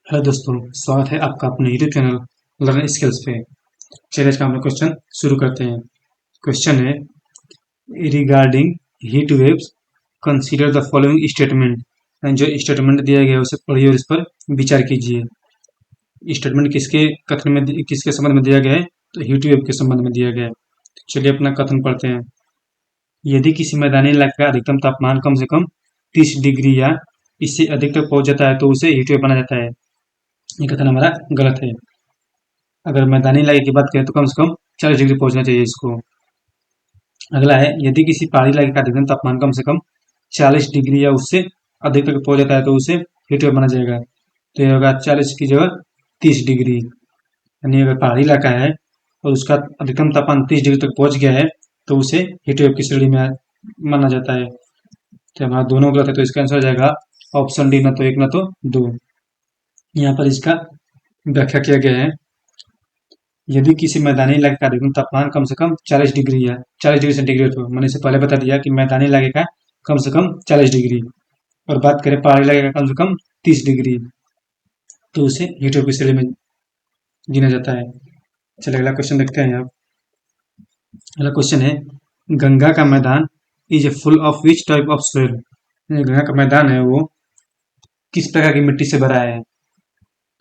Hello दोस्तों, स्वागत है आपका अपने यूट्यूब चैनल लर्न स्किल्स पे। चलिए आज का हम लोग क्वेश्चन शुरू करते हैं। क्वेश्चन है regarding heat waves consider the following statement. जो स्टेटमेंट दिया गया है उसे पढ़िए और इस पर विचार कीजिए। स्टेटमेंट किसके कथन में किसके संबंध में दिया गया है? तो हीट वेव के संबंध में दिया गया है। चलिए अपना कथन पढ़ते हैं। यदि किसी मैदानी इलाके का अधिकतम तापमान कम से कम 30 डिग्री या इससे अधिक तक पहुंच जाता है तो उसे हीट वेव माना जाता है। ये कथन हमारा गलत है। अगर मैदानी इलाके की बात करें तो कम से कम 40 डिग्री पहुंचना चाहिए इसको। अगला है यदि किसी पहाड़ी इलाके का अधिकतम तापमान कम से कम 40 डिग्री या उससे अधिक तक पहुंच जाता है तो उसे हीट वेव माना जाएगा। तो ये होगा 40 की जगह 30 डिग्री। यानी अगर पहाड़ी इलाका है और उसका अधिकतम तापमान 30 डिग्री तक पहुंच गया है तो उसे हीट वेव की श्रेणी में माना जाता है। तो हमारा दोनों गलत है, तो इसका आंसर हो जाएगा ऑप्शन डी, ना तो एक ना तो दो। यहाँ पर इसका व्याख्या किया गया है। यदि किसी मैदानी इलाके का अधिकतम तापमान कम से कम 40 डिग्री या 40 डिग्री सेंटीग्रेड हो, मैंने इसे पहले बता दिया कि मैदानी इलाके का कम से कम 40 डिग्री, और बात करें पहाड़ी इलाके का कम से कम 30 डिग्री, तो उसे हीट वेव की श्रेणी में गिना जाता है। चलिए अगला क्वेश्चन देखते हैं। आप अगला क्वेश्चन है गंगा का मैदान is full of which type of soil. Ganga का मैदान है वो किस प्रकार की मिट्टी से भरा है?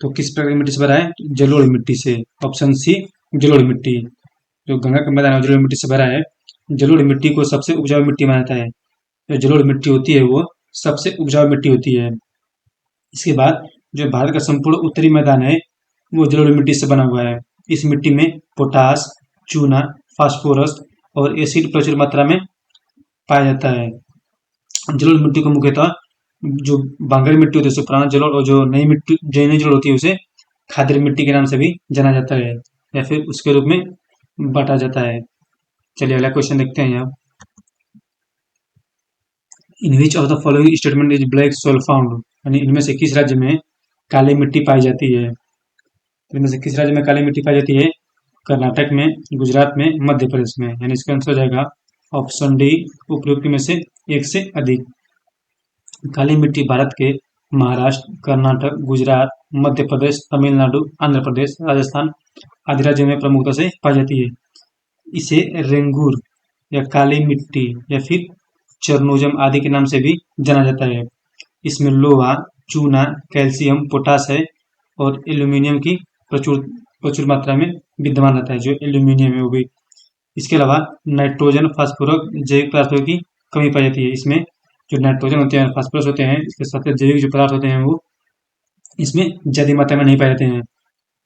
तो किस प्रकार की मिट्टी से भरा है? जलोढ़ मिट्टी से। ऑप्शन सी, जलोढ़ मिट्टी। जो गंगा का मैदान है जलोढ़ मिट्टी से भरा है। जलोढ़ मिट्टी को सबसे उपजाऊ मिट्टी माना जाता है। जो जलोढ़ मिट्टी होती है वो सबसे उपजाऊ मिट्टी होती है। इसके बाद जो भारत का संपूर्ण उत्तरी मैदान है वो जलोढ़ मिट्टी से बना हुआ है। इस मिट्टी में पोटास, चूना, फास्फोरस और एसिड प्रचुर मात्रा में पाया जाता है। जलोढ़ मिट्टी को मुख्यतः जो बांगर मिट्टी होती है उसे पुराना जलोढ़, और जो नई मिट्टी जो नई जलोढ़ होती है उसे खादर मिट्टी के नाम से भी जाना जाता है या फिर उसके रूप में बांटा जाता है। चलिए अगला क्वेश्चन देखते हैं। यहाँ in which of the following statement is black soul found. यानी इनमें से किस राज्य में काली मिट्टी पाई जाती है? इनमें से किस राज्य में काली मिट्टी पाई जाती है? कर्नाटक में, गुजरात में, मध्य प्रदेश में। यानी इसका आंसर हो जाएगा ऑप्शन डी, उपयुक्त में से एक से अधिक। काली मिट्टी भारत के महाराष्ट्र, कर्नाटक, गुजरात, मध्य प्रदेश, तमिलनाडु, आंध्र प्रदेश, राजस्थान आदि राज्यों में प्रमुखता से पाई जाती है। इसे रेंगूर या काली मिट्टी या फिर चरनोजम आदि के नाम से भी जाना जाता है। इसमें लोहा, चूना, कैल्शियम, पोटास है और एल्यूमिनियम की प्रचुर प्रचुर मात्रा में विद्यमान रहता है। जो एल्यूमिनियम है वो भी। इसके अलावा नाइट्रोजन, फास्फोरस जैविक पदार्थों की कमी पाई जाती है। इसमें जो नाइट्रोजन होते हैं, फास्फोरस होते हैं, इसके साथ जैविक जो पदार्थ होते हैं वो इसमें ज्यादा मात्रा में नहीं पाए जाते हैं।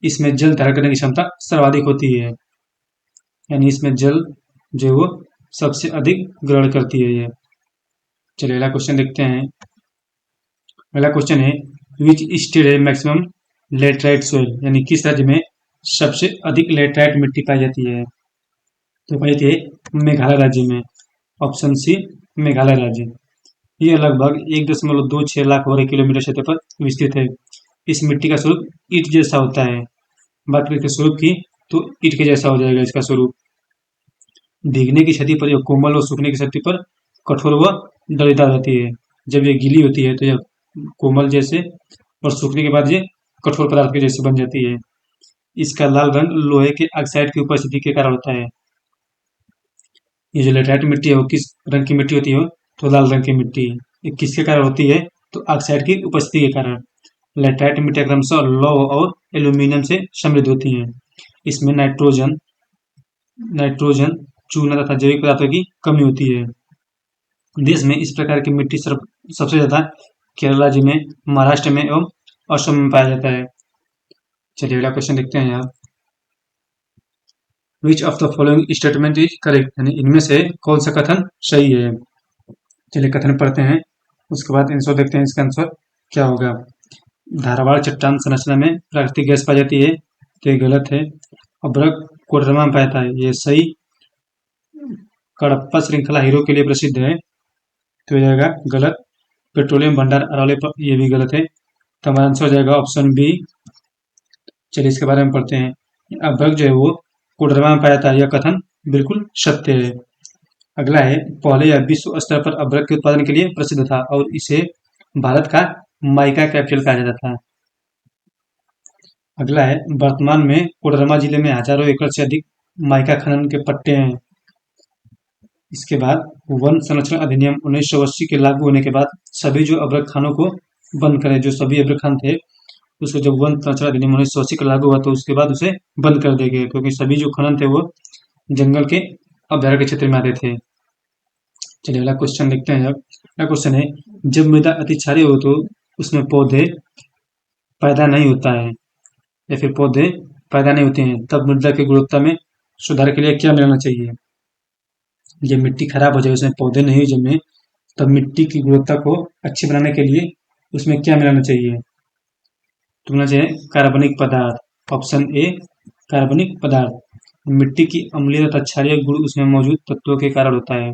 इसमें जल धारण करने की क्षमता सर्वाधिक होती है। यानी इसमें जल जो है वो सबसे अधिक ग्रहण करती है ये। चलिए अगला क्वेश्चन देखते हैं। अगला क्वेश्चन है विच स्टेट है मैक्सिमम लेटराइट सोइल। यानी किस राज्य में सबसे अधिक लेटराइट मिट्टी पाई जाती है? तो पाई जाती है मेघालय राज्य में। ऑप्शन सी, मेघालय राज्य। यह लगभग 1.26 लाख वर्ग किलोमीटर क्षेत्र पर विस्तृत है। इस मिट्टी का स्वरूप ईंट जैसा होता है। बात करें स्वरूप की तो ईंट के जैसा हो जाएगा इसका स्वरूप। भीगने की क्षति पर यह कोमल और सूखने की क्षति पर कठोर व दलीदार होती है। जब ये गीली होती है तो यह कोमल जैसे, और सूखने के बाद ये कठोर पदार्थ के जैसे बन जाती है। इसका लाल रंग लोहे के ऑक्साइड की उपस्थिति के कारण होता है। ये जो लेटराइट मिट्टी है वो किस रंग की मिट्टी होती है? तो लाल रंग की मिट्टी। ये किसके कारण होती है? तो ऑक्साइड की उपस्थिति के कारण। लेटराइट मिट्टी क्रमशः लौह और एल्यूमिनियम से समृद्ध होती है। इसमें नाइट्रोजन नाइट्रोजन चूना तथा जैविक पदार्थों की कमी होती है। देश में इस प्रकार की मिट्टी सबसे ज्यादा केरल राज्य में, महाराष्ट्र में एवं असम में पाया जाता है। चलिए अगला क्वेश्चन देखते हैं। यहाँ विच of the following statement is correct. यानी इनमें से कौन सा कथन सही है? चलिए कथन पढ़ते हैं, उसके बाद आंसर देखते हैं इसका आंसर क्या होगा। धारवाड़ चट्टान संरचना में प्राकृतिक गैस पाई जाती है, तो ये गलत है। अभ्रक कोडरमा में पाया जाता है, ये सही। कडप्पा श्रृंखला हीरो के लिए प्रसिद्ध है, तो हो जाएगा गलत। पेट्रोलियम भंडार अरवली पर, ये भी गलत है। तो हमारा आंसर हो जाएगा ऑप्शन बी। चलिए इसके बारे में पढ़ते हैं। अभ्रक जो है वो कोडरमा में पाया जाता है, यह कथन बिल्कुल सत्य है। अगला है पहले यह विश्व स्तर पर अभ्रक के उत्पादन के लिए प्रसिद्ध था और इसे भारत का माइका कैपिटल कहा जाता था। अगला है, वर्तमान में कोडरमा जिले में हजारों एकड़ से अधिक माइका खनन के पट्टे हैं। इसके बाद वन संरक्षण अधिनियम 1980 के लागू होने के बाद सभी जो अवैध खानों को बंद करे, जो सभी अवैध खान थे उसको जब वन संरक्षण अधिनियम 1980 का लागू हुआ तो उसके बाद उसे बंद कर दिया गया, क्योंकि सभी जो खनन थे वो जंगल के अभ्यारण्य के क्षेत्र में आते थे। चलिए अगला क्वेश्चन देखते हैं। अब अगला क्वेश्चन है, जब मृदा अति क्षारीय हो तो उसमें पौधे पैदा नहीं होता है या फिर पौधे पैदा नहीं होते हैं, तब मृदा की गुणवत्ता में सुधार के लिए क्या मिलाना चाहिए? जब मिट्टी खराब हो जाए, उसमें पौधे नहीं जमे, तब मिट्टी की गुणवत्ता को अच्छी बनाने के लिए उसमें क्या मिलाना चाहिए? तो मिलाना चाहिए कार्बनिक पदार्थ। ऑप्शन ए कार्बनिक पदार्थ। मिट्टी की अम्लीय तथा क्षारीय गुण उसमें मौजूद तत्वों के कारण होता है।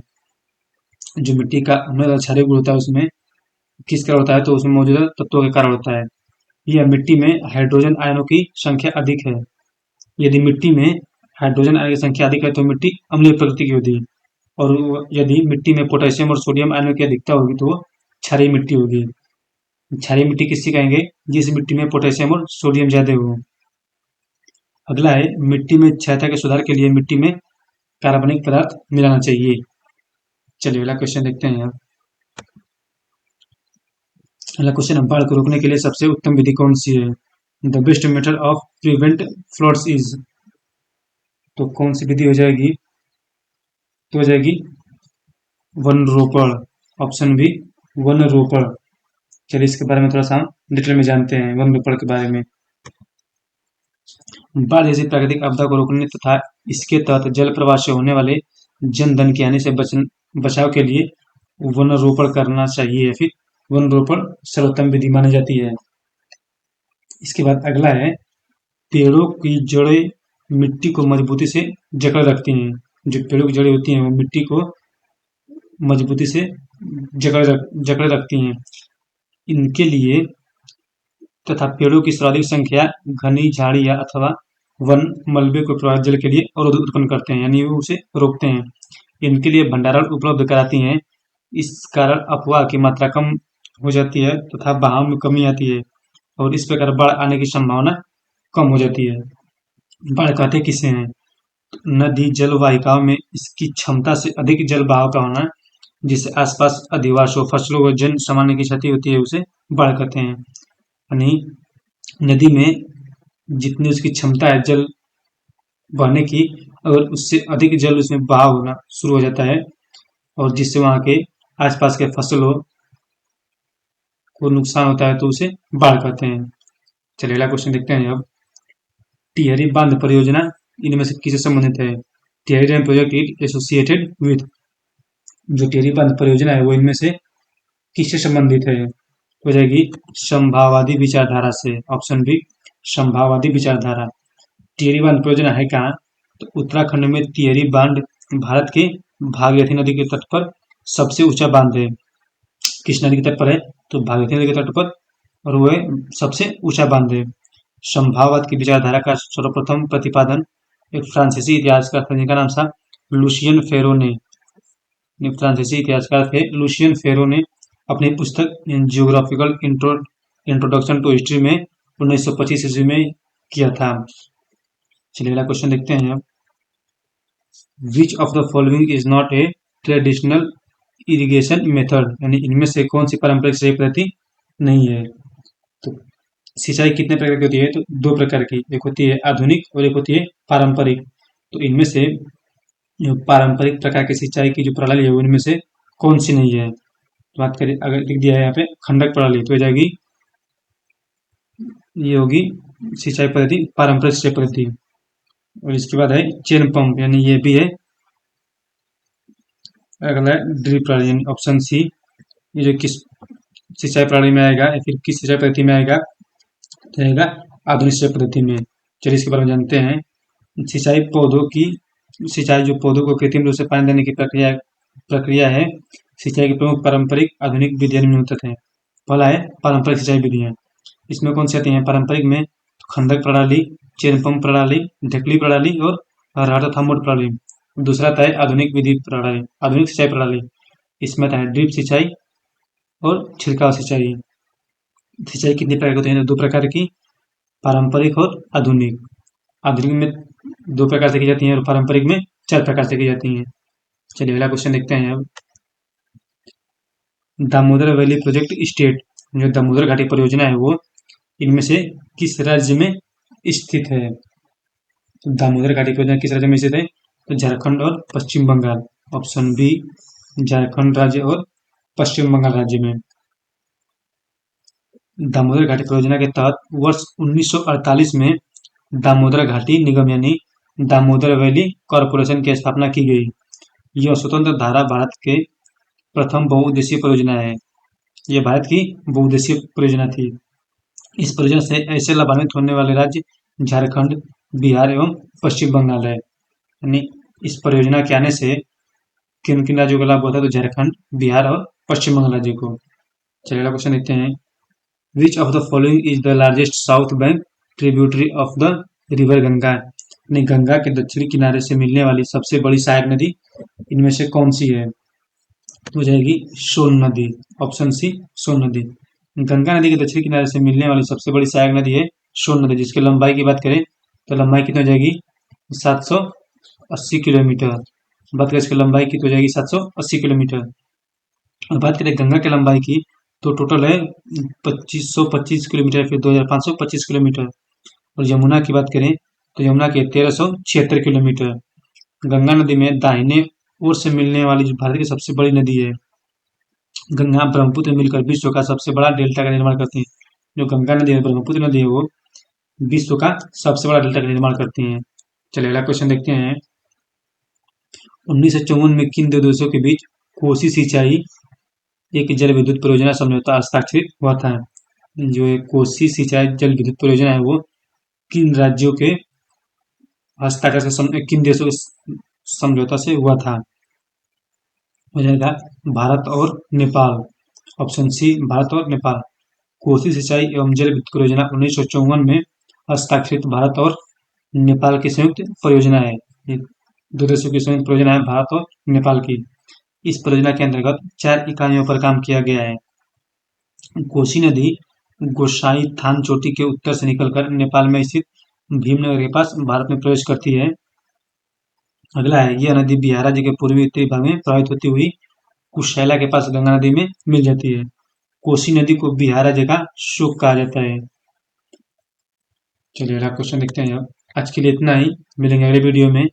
जो मिट्टी का अम्लीय तथा क्षारीय गुण होता है उसमें किस कारण होता है? तो उसमें मौजूद तत्वों के कारण होता है। यह मिट्टी में हाइड्रोजन आयनों की संख्या अधिक है। यदि मिट्टी में हाइड्रोजन आयन की संख्या अधिक है तो मिट्टी अम्लीय प्रकृति की होगी, और यदि मिट्टी में पोटेशियम और सोडियम आयनों की अधिकता होगी तो वो क्षारीय मिट्टी होगी। क्षारीय मिट्टी किससे कहेंगे? जिस मिट्टी में पोटेशियम और सोडियम ज्यादा हो। अगला है, मिट्टी में क्षयता के सुधार के लिए मिट्टी में कार्बनिक पदार्थ मिलाना चाहिए। चलिए अगला क्वेश्चन देखते हैं। अगला क्वेश्चन है, बाढ़ को रोकने के लिए सबसे उत्तम विधि कौन सी है? The best method of prevent floods is. तो कौन सी विधि हो जाएगी? तो हो जाएगी वन रोपण। ऑप्शन बी वन रोपण। चलिए इसके बारे में थोड़ा सा डिटेल में जानते हैं वन रोपण के बारे में। बाढ़ जैसी प्राकृतिक आपदा को रोकने तथा इसके तहत जल प्रवाह से होने वाले जन धन की हानि से बचाव के लिए वन रोपण करना चाहिए, या फिर वन रोपण सर्वोत्तम विधि मानी जाती है। इसके बाद अगला है, पेड़ों की जड़ें मिट्टी को मजबूती से जकड़ रखती हैं। जो पेड़ों की जड़ें होती हैं वो मिट्टी को मजबूती से जकड़ रखती हैं। इनके लिए तथा पेड़ों की सर्वाधिक संख्या घनी झाड़ियां अथवा वन मलबे को प्रवाहित जल के लिए अवरोध उत्पन्न करते हैं, यानी वो उसे रोकते हैं। इनके लिए भंडारण उपलब्ध कराती हैं। इस कारण अफवाह की मात्रा कम हो जाती है तथा बहाव में कमी आती है, और इस प्रकार बाढ़ आने की संभावना कम हो जाती है। बाढ़ कहते किसे हैं? नदी जल वाहिकाओं में इसकी क्षमता से अधिक जल बहाव का होना, जिससे आसपास अधिवासों, फसलों व जन सामान्य की क्षति होती है, उसे बाढ़ कहते हैं। यानी नदी में जितनी उसकी क्षमता है जल बहने की, अगर उससे अधिक जल उसमें बहाव होना शुरू हो जाता है और जिससे वहाँ के आसपास के फसलों को नुकसान होता है तो उसे बाढ़ कहते हैं। चलिए अगला क्वेश्चन देखते हैं। अब टिहरी बांध परियोजना इनमें से किससे संबंधित है? Tehri dam project is associated with. जो टिहरी बांध परियोजना है वो इनमें से किससे संबंधित है? हो जाएगी संभाववादी विचारधारा से। ऑप्शन बी संभाववादी विचारधारा। टिहरी बांध परियोजना है कहाँ? तो उत्तराखंड में टिहरी बांध भारत के भागीरथी नदी के तट पर सबसे ऊंचा बांध है। किस नदी के तट पर है? तो भागीरथी नदी के तट पर, और वह सबसे ऊंचा बांध है। संभाववाद की विचारधारा का सर्वप्रथम प्रतिपादन एक फ्रांसीसी इतिहासकार थे जिनका नाम था लुसियन फेरो ने। फ्रांसीसी इतिहासकार थे लुसियन फेरो ने अपनी पुस्तक जियोग्राफिकल इंट्रोडक्शन टू हिस्ट्री में 1925 ईस्वी में किया था। चलिए अगला क्वेश्चन देखते हैं। अब विच of the following is not a traditional irrigation method, यानी इनमें से कौन सी पारंपरिक सिंचाई पद्धति नहीं है? तो सिंचाई कितने प्रकार की होती है? तो दो प्रकार की, एक होती है आधुनिक और एक होती है पारंपरिक। तो इनमें से पारंपरिक प्रकार की सिंचाई की जो प्रणाली है उनमें से कौन सी नहीं है? तो बात करें, अगर लिख दिया है यहाँ पे खंडक प्रणाली, तो हो जाएगी, ये होगी सिंचाई पद्धति पारंपरिक सिंचाई पद्धति। और इसके बाद है चेन पंप, यानी ये भी है। अगला ड्रिप प्रणाली, यानी ऑप्शन सी, ये जो किस सिंचाई प्रणाली में आएगा या फिर किस सिंचाई पद्धति में आएगा? रहेगा आधुनिक सिंचाई पद्धति में। चलिए इसके बारे में जानते हैं। सिंचाई पौधों की सिंचाई, जो पौधों को कृत्रिम रूप से पानी देने की प्रक्रिया है। सिंचाई की प्रमुख पारंपरिक आधुनिक विधियां निम्नलिखित हैं। पहला है पारंपरिक सिंचाई विधियां। इसमें कौन सी आती हैं? पारंपरिक में खंडक प्रणाली, चेन पंप प्रणाली, ढकली प्रणाली और राहत तथा मोट प्रणाली। दूसरा आता है आधुनिक विधि प्रणाली, आधुनिक सिंचाई प्रणाली। इसमें आता है ड्रिप सिंचाई और छिड़काव सिंचाई। सिंचाई कितने प्रकार की होती है? दो प्रकार की, पारंपरिक और आधुनिक। आधुनिक में 2 प्रकार से की जाती हैं और पारंपरिक में 4 प्रकार से की जाती हैं। चलिए अगला क्वेश्चन देखते हैं अब। दामोदर वैली प्रोजेक्ट स्टेट, जो दामोदर घाटी परियोजना है वो इनमें से किस राज्य में स्थित है? तो दामोदर घाटी परियोजना किस राज्य में स्थित है? तो झारखंड और पश्चिम बंगाल। ऑप्शन बी, झारखंड राज्य और पश्चिम बंगाल राज्य में। दामोदर घाटी परियोजना के तहत वर्ष 1948 में दामोदर घाटी निगम यानी दामोदर वैली कॉरपोरेशन की स्थापना की गई। यह स्वतंत्र धारा भारत के प्रथम बहुउद्देशीय परियोजना है। यह भारत की बहुउद्देशीय परियोजना थी। इस परियोजना से ऐसे लाभान्वित होने वाले राज्य झारखंड, बिहार एवं पश्चिम बंगाल है। यानी इस परियोजना के आने से किन किन राज्यों को लाभ होता है? तो झारखंड, बिहार और पश्चिम बंगाल राज्य को। चलिए अगला क्वेश्चन देखते हैं। विच of the following is the largest south bank tributary of the river Ganga? यानी गंगा के दक्षिणी किनारे से मिलने वाली सबसे बड़ी सहायक नदी इनमें से कौन सी है? तो हो जाएगी सोन नदी। ऑप्शन सी, सोन नदी। गंगा नदी के दक्षिणी किनारे से मिलने वाली सबसे बड़ी सहायक नदी है सोन नदी, जिसकी लंबाई की बात करें तो लंबाई कितनी हो जाएगी? 780 किलोमीटर। बात करें इसकी लंबाई की तो हो जाएगी 780 किलोमीटर। और बात करें गंगा की लंबाई की तो टोटल है 2525 किलोमीटर, फिर 2525 किलोमीटर। और यमुना की बात करें तो यमुना की 1376 किलोमीटर। गंगा नदी में दाहिने ओर से मिलने वाली जो भारत की सबसे बड़ी नदी है, गंगा ब्रह्मपुत्र मिलकर विश्व का सबसे बड़ा डेल्टा का निर्माण करती है। जो गंगा नदी है, ब्रह्मपुत्र नदी है, वो विश्व का सबसे बड़ा डेल्टा का निर्माण करती है। चलिए अगला क्वेश्चन देखते हैं। 1954 में किन दो देशों के बीच कोसी सिंचाई एक जल विद्युत परियोजना समझौता हस्ताक्षरित हुआ था? जो कोसी सिंचाई जल विद्युत परियोजना है वो किन राज्यों के हस्ताक्षर से किन देशों के समझौता से हुआ था? हो जाएगा भारत और नेपाल। ऑप्शन सी, भारत और नेपाल। कोसी सिंचाई एवं जल विद्युत परियोजना 1954 में हस्ताक्षरित भारत और नेपाल की संयुक्त परियोजना है। ये 2 देशों की संयुक्त परियोजना है, भारत और नेपाल की। इस परियोजना के अंतर्गत 4 इकाइयों पर काम किया गया है। कोसी नदी गोसाई थान चोटी के उत्तर से निकलकर नेपाल में स्थित भीमनगर के पास भारत में प्रवेश करती है। अगला है, यह नदी बिहार राज्य के पूर्वी उत्तरी भाग में प्रवाहित होती हुई कुशैला के पास गंगा नदी में मिल जाती है। कोसी नदी को बिहार राज्य का शोक कहा जाता है। चलिए अगला क्वेश्चन देखते हैं। आज के लिए इतना ही, मिलेंगे अगले वीडियो में।